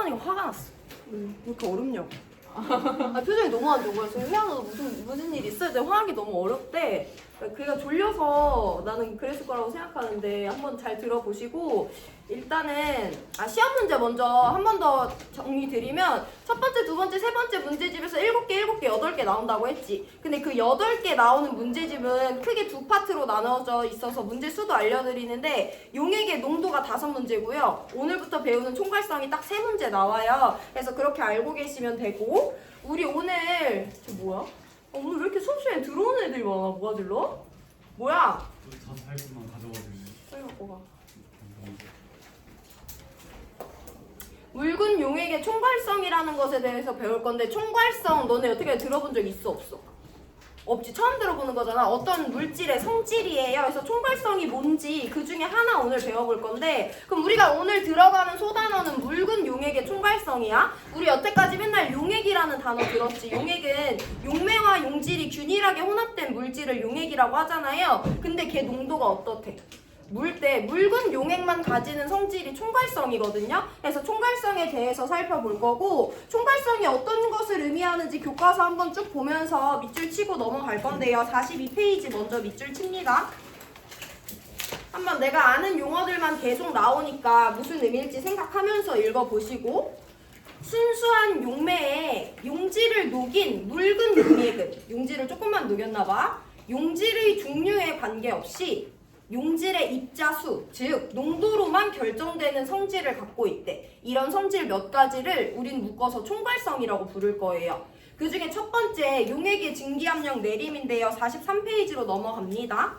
혜원이가 화가 났어. 왜 이렇게 어렵냐고. 아, 표정이 너무 안 좋은 거야. 그래서 혜원아 무슨 일 있어야 돼? 화하기 너무 어렵대. 그가 졸려서 나는 그랬을 거라고 생각하는데 한번 잘 들어보시고 일단은 시험 문제 먼저 한 번 더 정리 드리면 첫 번째, 두 번째, 세 번째 문제집에서 7개, 8개 나온다고 했지. 근데 그 8개 나오는 문제집은 크게 두 파트로 나눠져 있어서 문제 수도 알려드리는데 용액의 농도가 5문제고요. 오늘부터 배우는 총괄성이 딱 3문제 나와요. 그래서 그렇게 알고 계시면 되고 우리 오늘 저 뭐야? 오늘 왜 이렇게 수업시간에 들어오는 애들이 많아? 뭐가 들러? 뭐야? 저 자습할것만 가져가지고. 빨리 갖고 가. 묽은 용액의 총괄성이라는 것에 대해서 배울 건데 총괄성 너네 어떻게 들어본 적 있어 없어? 없지. 처음 들어보는 거잖아. 어떤 물질의 성질이에요. 그래서 총괄성이 뭔지 그 중에 하나 오늘 배워볼 건데 그럼 우리가 오늘 들어가는 소단어는 묽은 용액의 총괄성이야. 우리 여태까지 맨날 용액이라는 단어 들었지. 용액은 용매와 용질이 균일하게 혼합된 물질을 용액이라고 하잖아요. 근데 걔 농도가 어떻대? 묽은 용액만 가지는 성질이 총괄성이거든요. 그래서 총괄성에 대해서 살펴볼 거고 총괄성이 어떤 것을 의미하는지 교과서 한번 쭉 보면서 밑줄 치고 넘어갈 건데요. 42페이지 먼저 밑줄 칩니다. 한번 내가 아는 용어들만 계속 나오니까 무슨 의미일지 생각하면서 읽어보시고 순수한 용매에 용질을 녹인 묽은 용액은 용질을 조금만 녹였나봐. 용질의 종류에 관계없이 용질의 입자수, 즉 농도로만 결정되는 성질을 갖고 있대. 이런 성질 몇 가지를 우린 묶어서 총괄성이라고 부를 거예요. 그 중에 첫 번째 용액의 증기압력 내림인데요. 43페이지로 넘어갑니다.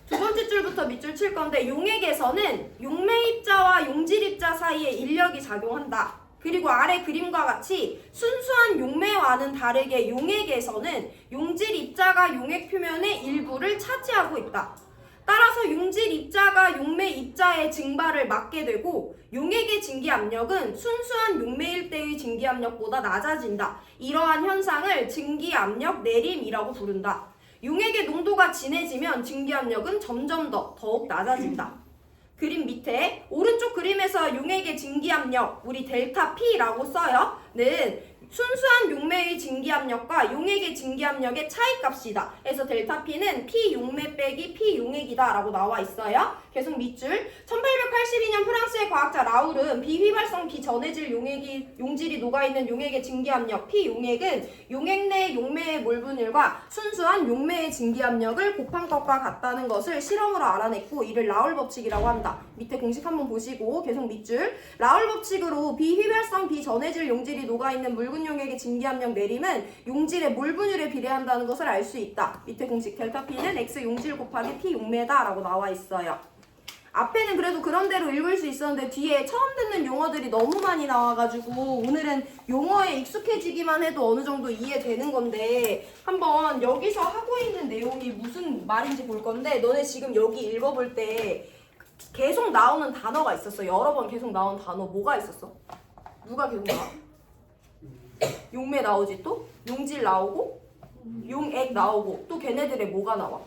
두 번째 줄부터 밑줄 칠 건데 용액에서는 용매 입자와 용질 입자 사이에 인력이 작용한다. 그리고 아래 그림과 같이 순수한 용매와는 다르게 용액에서는 용질 입자가 용액 표면의 일부를 차지하고 있다. 따라서 용질 입자가 용매 입자의 증발을 막게 되고 용액의 증기압력은 순수한 용매일 때의 증기압력보다 낮아진다. 이러한 현상을 증기압력 내림이라고 부른다. 용액의 농도가 진해지면 증기압력은 점점 더욱 낮아진다. 그림 밑에 오른쪽 그림에서 용액의 증기압력 우리 델타 P라고 써요. 는 순수한 용매의 증기압력과 용액의 증기압력의 차이값이다. 그래서 델타 P는 P 용매 빼기 P 용액이다 라고 나와 있어요. 계속 밑줄 1882년 프랑스의 과학자 라울은 비휘발성 비전해질 용질이 녹아있는 용액의 증기압력 P 용액은 용액 내 용매의 몰분율과 순수한 용매의 증기압력을 곱한 것과 같다는 것을 실험으로 알아냈고 이를 라울 법칙이라고 한다. 밑에 공식 한번 보시고 계속 밑줄 라울 법칙으로 비휘발성 비전해질 용질이 녹아있는 묽은 용액의 증기압력 내림은 용질의 몰분율에 비례한다는 것을 알 수 있다. 밑에 공식 델타 P는 X 용질 곱하기 P 용매다 라고 나와 있어요. 앞에는 그래도 그런대로 읽을 수 있었는데 뒤에 처음 듣는 용어들이 너무 많이 나와가지고 오늘은 용어에 익숙해지기만 해도 어느 정도 이해되는 건데 한번 여기서 하고 있는 내용이 무슨 말인지 볼 건데 너네 지금 여기 읽어볼 때 계속 나오는 단어가 있었어. 여러 번 계속 나온 단어 뭐가 있었어? 누가 계속 나와? 용매 나오지 또? 용질 나오고 용액 나오고 또 걔네들의 뭐가 나와?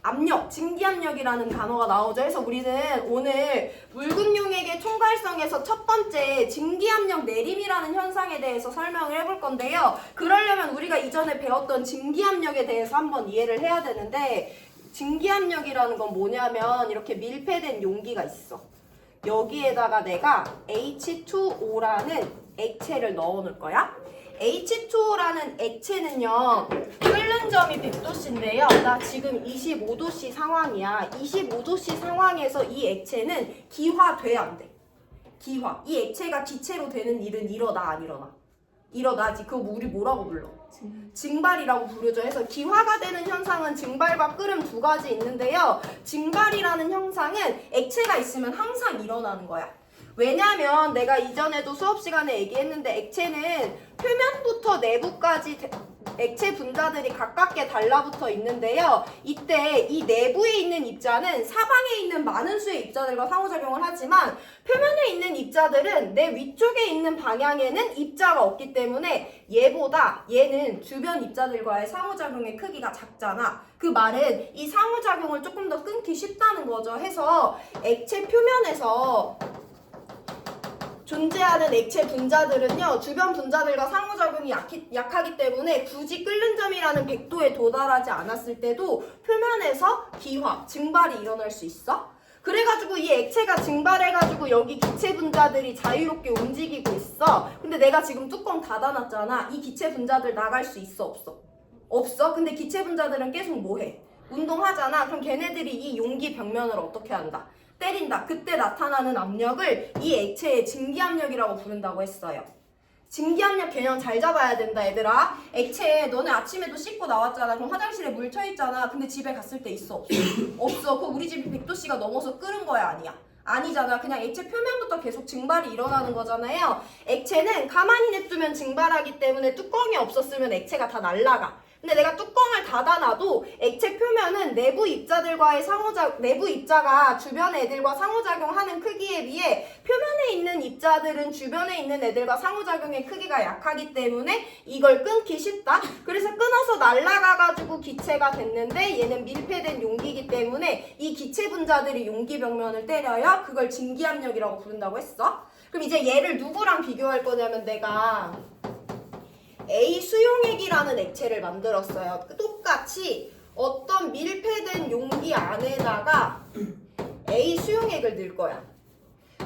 압력, 증기압력이라는 단어가 나오죠. 그래서 우리는 오늘 묽은 용액의 총괄성에서 첫 번째 증기압력 내림이라는 현상에 대해서 설명을 해볼 건데요. 그러려면 우리가 이전에 배웠던 증기압력에 대해서 한번 이해를 해야 되는데 증기압력이라는 건 뭐냐면 이렇게 밀폐된 용기가 있어. 여기에다가 내가 H2O라는 액체를 넣어 놓을 거야. H2O라는 액체는요 끓는 점이 100도씨인데요 나 지금 25도씨 상황이야. 25도씨 상황에서 이 액체는 기화돼 안 돼? 기화. 이 액체가 기체로 되는 일은 일어나 안 일어나? 일어나지. 그거 우리 뭐라고 불러? 증발이라고 부르죠. 그래서 기화가 되는 현상은 증발과 끓음 두 가지 있는데요. 증발이라는 현상은 액체가 있으면 항상 일어나는 거야. 왜냐면 내가 이전에도 수업 시간에 얘기했는데 액체는 표면부터 내부까지 액체 분자들이 가깝게 달라붙어 있는데요. 이때 이 내부에 있는 입자는 사방에 있는 많은 수의 입자들과 상호작용을 하지만 표면에 있는 입자들은 내 위쪽에 있는 방향에는 입자가 없기 때문에 얘보다 얘는 주변 입자들과의 상호작용의 크기가 작잖아. 그 말은 이 상호작용을 조금 더 끊기 쉽다는 거죠. 해서 액체 표면에서 존재하는 액체 분자들은요, 주변 분자들과 상호작용이 약하기 때문에 굳이 끓는 점이라는 100도에 도달하지 않았을 때도 표면에서 기화, 증발이 일어날 수 있어. 그래가지고 이 액체가 증발해가지고 여기 기체 분자들이 자유롭게 움직이고 있어. 근데 내가 지금 뚜껑 닫아놨잖아. 이 기체 분자들 나갈 수 있어, 없어? 없어? 근데 기체 분자들은 계속 뭐해? 운동하잖아. 그럼 걔네들이 이 용기 벽면을 어떻게 한다? 때린다. 그때 나타나는 압력을 이 액체의 증기압력이라고 부른다고 했어요. 증기압력 개념 잘 잡아야 된다, 얘들아. 액체 너네 아침에도 씻고 나왔잖아. 그럼 화장실에 물 튀어있잖아. 근데 집에 갔을 때 있어, 없어? 없어. 그거 우리 집이 100도씨가 넘어서 끓은 거야, 아니야? 아니잖아. 그냥 액체 표면부터 계속 증발이 일어나는 거잖아요. 액체는 가만히 냅두면 증발하기 때문에 뚜껑이 없었으면 액체가 다 날아가. 근데 내가 뚜껑을 닫아놔도 액체 표면은 내부 입자들과의 내부 입자가 주변 애들과 상호작용하는 크기에 비해 표면에 있는 입자들은 주변에 있는 애들과 상호작용의 크기가 약하기 때문에 이걸 끊기 쉽다. 그래서 끊어서 날아가가지고 기체가 됐는데 얘는 밀폐된 용기이기 때문에 이 기체 분자들이 용기 벽면을 때려요. 그걸 증기압력이라고 부른다고 했어. 그럼 이제 얘를 누구랑 비교할 거냐면 내가 A 수용액이라는 액체를 만들었어요. 똑같이 어떤 밀폐된 용기 안에다가 A 수용액을 넣을 거야.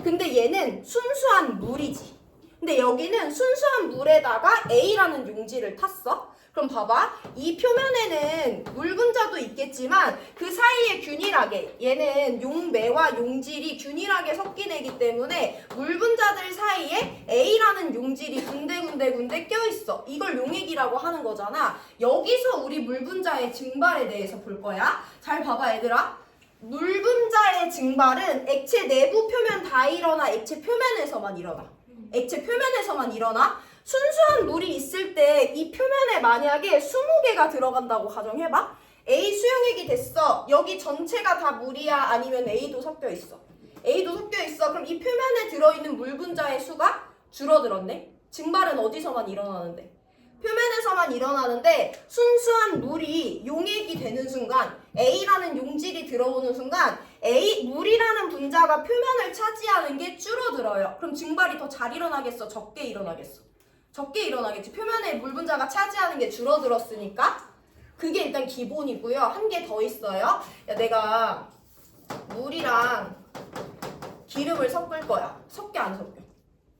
근데 얘는 순수한 물이지. 근데 여기는 순수한 물에다가 A라는 용지를 탔어. 그럼 봐봐. 이 표면에는 물 분자도 있겠지만 그 사이에 균일하게 얘는 용매와 용질이 균일하게 섞인 애기 때문에 물 분자들 사이에 A라는 용질이 군데군데 껴있어. 이걸 용액이라고 하는 거잖아. 여기서 우리 물 분자의 증발에 대해서 볼 거야. 잘 봐봐, 얘들아. 물 분자의 증발은 액체 내부 표면 다 일어나? 액체 표면에서만 일어나? 액체 표면에서만 일어나? 순수한 물이 있을 때 이 표면에 만약에 20개가 들어간다고 가정해봐. A 수용액이 됐어. 여기 전체가 다 물이야? 아니면 A도 섞여 있어? A도 섞여 있어. 그럼 이 표면에 들어있는 물 분자의 수가 줄어들었네? 증발은 어디서만 일어나는데? 표면에서만 일어나는데 순수한 물이 용액이 되는 순간 A라는 용질이 들어오는 순간 물이라는 분자가 표면을 차지하는 게 줄어들어요. 그럼 증발이 더 잘 일어나겠어? 적게 일어나겠어? 적게 일어나겠지. 표면에 물 분자가 차지하는 게 줄어들었으니까. 그게 일단 기본이고요. 한 개 더 있어요. 야, 내가 물이랑 기름을 섞을 거야. 섞여 안 섞여?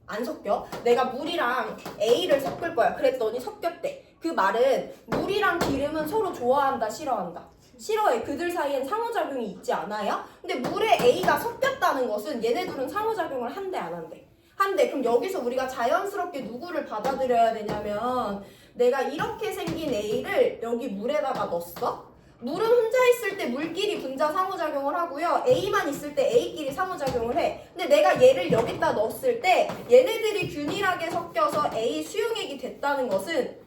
안 섞여. 내가 물이랑 A를 섞을 거야. 그랬더니 섞였대. 그 말은 물이랑 기름은 서로 좋아한다, 싫어한다? 싫어해. 그들 사이엔 상호작용이 있지 않아요? 근데 물에 A가 섞였다는 것은 얘네들은 상호작용을 한대, 안 한대? 한대. 그럼 여기서 우리가 자연스럽게 누구를 받아들여야 되냐면 내가 이렇게 생긴 A를 여기 물에다가 넣었어. 물은 혼자 있을 때 물끼리 분자 상호작용을 하고요. A만 있을 때 A끼리 상호작용을 해. 근데 내가 얘를 여기다 넣었을 때 얘네들이 균일하게 섞여서 A 수용액이 됐다는 것은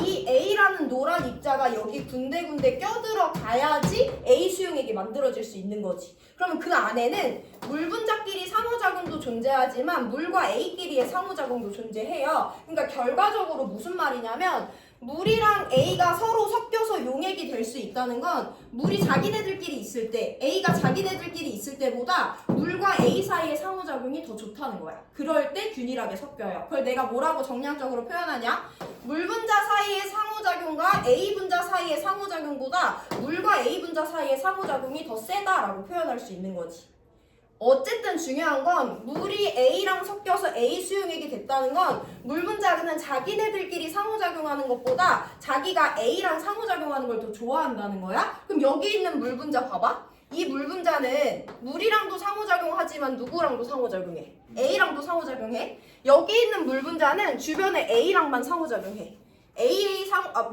이 A라는 노란 입자가 여기 군데군데 껴들어 가야지 A 수용액이 만들어질 수 있는 거지. 그러면 그 안에는 물 분자끼리 상호작용도 존재하지만 물과 A끼리의 상호작용도 존재해요. 그러니까 결과적으로 무슨 말이냐면 물이랑 A가 서로 섞여서 용액이 될 수 있다는 건 물이 자기네들끼리 있을 때, A가 자기네들끼리 있을 때보다 물과 A 사이의 상호작용이 더 좋다는 거야. 그럴 때 균일하게 섞여요. 그걸 내가 뭐라고 정량적으로 표현하냐? 물 분자 사이의 상호작용과 A 분자 사이의 상호작용보다 물과 A 분자 사이의 상호작용이 더 세다라고 표현할 수 있는 거지. 어쨌든 중요한 건 물이 A랑 섞여서 A 수용액이 됐다는 건 물 분자는 자기네들끼리 상호작용하는 것보다 자기가 A랑 상호작용하는 걸 더 좋아한다는 거야? 그럼 여기 있는 물 분자 봐봐. 이 물 분자는 물이랑도 상호작용하지만 누구랑도 상호작용해? A랑도 상호작용해. 여기 있는 물 분자는 주변에 A랑만 상호작용해.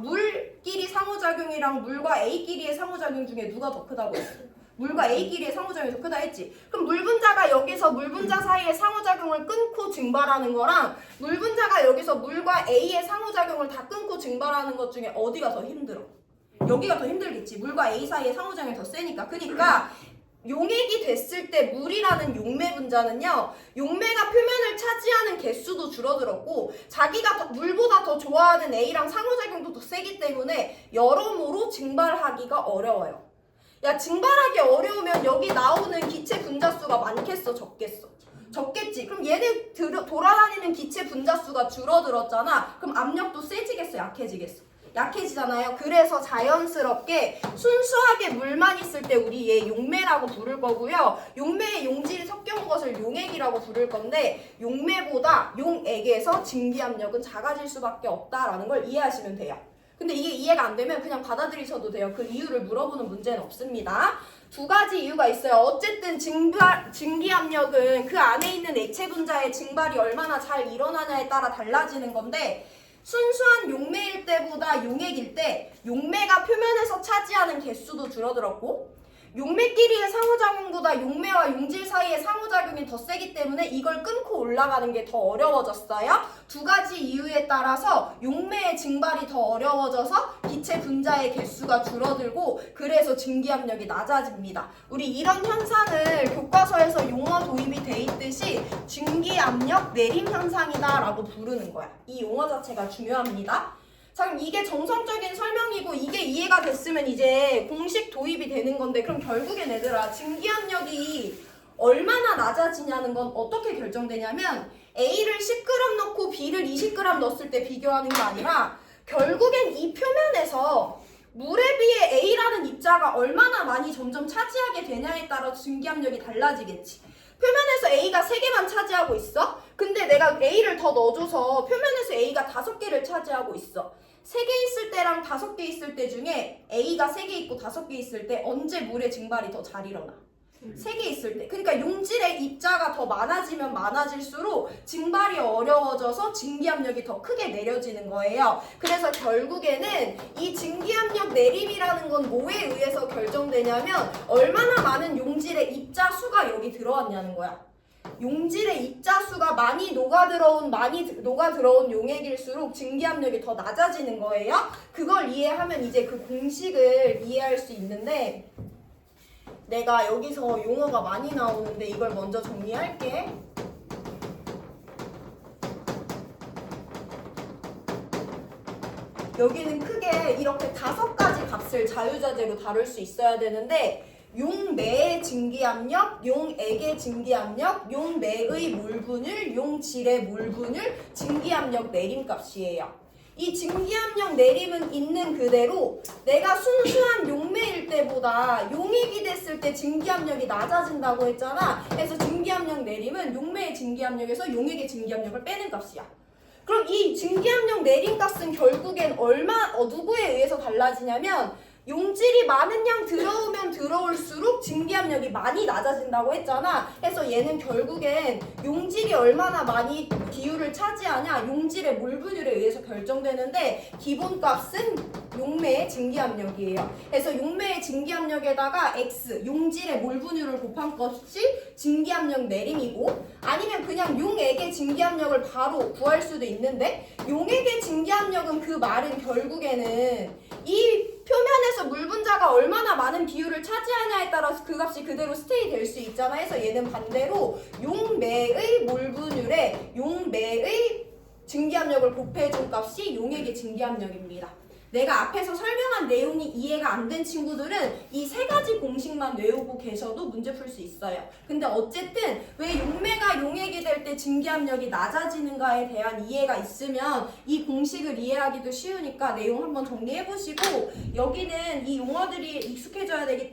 물끼리 상호작용이랑 물과 A끼리의 상호작용 중에 누가 더 크다고 했어? 물과 A끼리의 상호작용이 더 크다 했지. 그럼 물분자가 여기서 물분자 사이의 상호작용을 끊고 증발하는 거랑 물분자가 여기서 물과 A의 상호작용을 다 끊고 증발하는 것 중에 어디가 더 힘들어? 여기가 더 힘들겠지. 물과 A 사이의 상호작용이 더 세니까. 그러니까 용액이 됐을 때 물이라는 용매 분자는요, 용매가 표면을 차지하는 개수도 줄어들었고 자기가 물보다 더 좋아하는 A랑 상호작용도 더 세기 때문에 여러모로 증발하기가 어려워요. 야, 증발하기 어려우면 여기 나오는 기체 분자수가 많겠어, 적겠어? 적겠지. 그럼 얘네 돌아다니는 기체 분자수가 줄어들었잖아. 그럼 압력도 세지겠어, 약해지겠어? 약해지잖아요. 그래서 자연스럽게 순수하게 물만 있을 때 우리 얘 용매라고 부를 거고요. 용매에 용질이 섞여온 것을 용액이라고 부를 건데 용매보다 용액에서 증기압력은 작아질 수밖에 없다라는 걸 이해하시면 돼요. 근데 이게 이해가 안 되면 그냥 받아들이셔도 돼요. 그 이유를 물어보는 문제는 없습니다. 두 가지 이유가 있어요. 어쨌든 증기압력은 그 안에 있는 액체 분자의 증발이 얼마나 잘 일어나냐에 따라 달라지는 건데 순수한 용매일 때보다 용액일 때 용매가 표면에서 차지하는 개수도 줄어들었고 용매끼리의 상호작용보다 용매와 용질 사이의 상호작용이 더 세기 때문에 이걸 끊고 올라가는 게 더 어려워졌어요. 두 가지 이유에 따라서 용매의 증발이 더 어려워져서 기체 분자의 개수가 줄어들고 그래서 증기압력이 낮아집니다. 우리 이런 현상을 교과서에서 용어 도입이 돼 있듯이 증기압력 내림 현상이다 라고 부르는 거야. 이 용어 자체가 중요합니다. 자, 그럼 이게 정성적인 설명이고 이게 이해가 됐으면 이제 공식 도입이 되는 건데 그럼 결국엔 얘들아 증기압력이 얼마나 낮아지냐는 건 어떻게 결정되냐면 A를 10g 넣고 B를 20g 넣었을 때 비교하는 게 아니라 결국엔 이 표면에서 물에 비해 A라는 입자가 얼마나 많이 점점 차지하게 되냐에 따라 증기압력이 달라지겠지. 표면에서 A가 3개만 차지하고 있어? 근데 내가 A를 더 넣어줘서 표면에서 A가 5개를 차지하고 있어. 3개 있을 때랑 5개 있을 때 중에 A가 3개 있고 5개 있을 때 언제 물의 증발이 더 잘 일어나? 3개 있을 때. 그러니까 용질의 입자가 더 많아지면 많아질수록 증발이 어려워져서 증기압력이 더 크게 내려지는 거예요. 그래서 결국에는 이 증기압력 내림이라는 건 뭐에 의해서 결정되냐면 얼마나 많은 용질의 입자 수가 여기 들어왔냐는 거야. 용질의 입자 수가 많이 녹아들어온 용액일수록 증기압력이 더 낮아지는 거예요. 그걸 이해하면 이제 그 공식을 이해할 수 있는데 내가 여기서 용어가 많이 나오는데 이걸 먼저 정리할게. 여기는 크게 이렇게 5가지 값을 자유자재로 다룰 수 있어야 되는데 용매의 증기압력, 용액의 증기압력, 용매의 몰분율, 용질의 몰분율, 증기압력 내림값이에요. 이 증기압력 내림은 있는 그대로 내가 순수한 용매일 때보다 용액이 됐을 때 증기압력이 낮아진다고 했잖아. 그래서 증기압력 내림은 용매의 증기압력에서 용액의 증기압력을 빼는 값이야. 그럼 이 증기압력 내림 값은 결국엔 누구에 의해서 달라지냐면 용질이 많은 양 들어오면 들어올수록 증기압력이 많이 낮아진다고 했잖아. 그래서 얘는 결국엔 용질이 얼마나 많이 비율을 차지하냐 용질의 몰분율에 의해서 결정되는데 기본값은 용매의 증기압력이에요. 그래서 용매의 증기압력에다가 X 용질의 몰분율을 곱한 것이 증기압력 내림이고 아니면 그냥 용액의 증기압력을 바로 구할 수도 있는데 용액의 증기압력은 그 말은 결국에는 이 표면에서 물 분자가 얼마나 많은 비율을 차지하냐에 따라서 그 값이 그대로 스테이 될 수 있잖아. 해서 얘는 반대로 용매의 몰분율에 용매의 증기압력을 곱해준 값이 용액의 증기압력입니다. 내가 앞에서 설명한 내용이 이해가 안 된 친구들은 이 3가지 공식만 외우고 계셔도 문제 풀 수 있어요. 근데 어쨌든 왜 용매가 용액이 될 때 증기압력이 낮아지는가에 대한 이해가 있으면 이 공식을 이해하기도 쉬우니까 내용 한번 정리해보시고 여기는 이 용어들이 익숙해져야 되기 때문에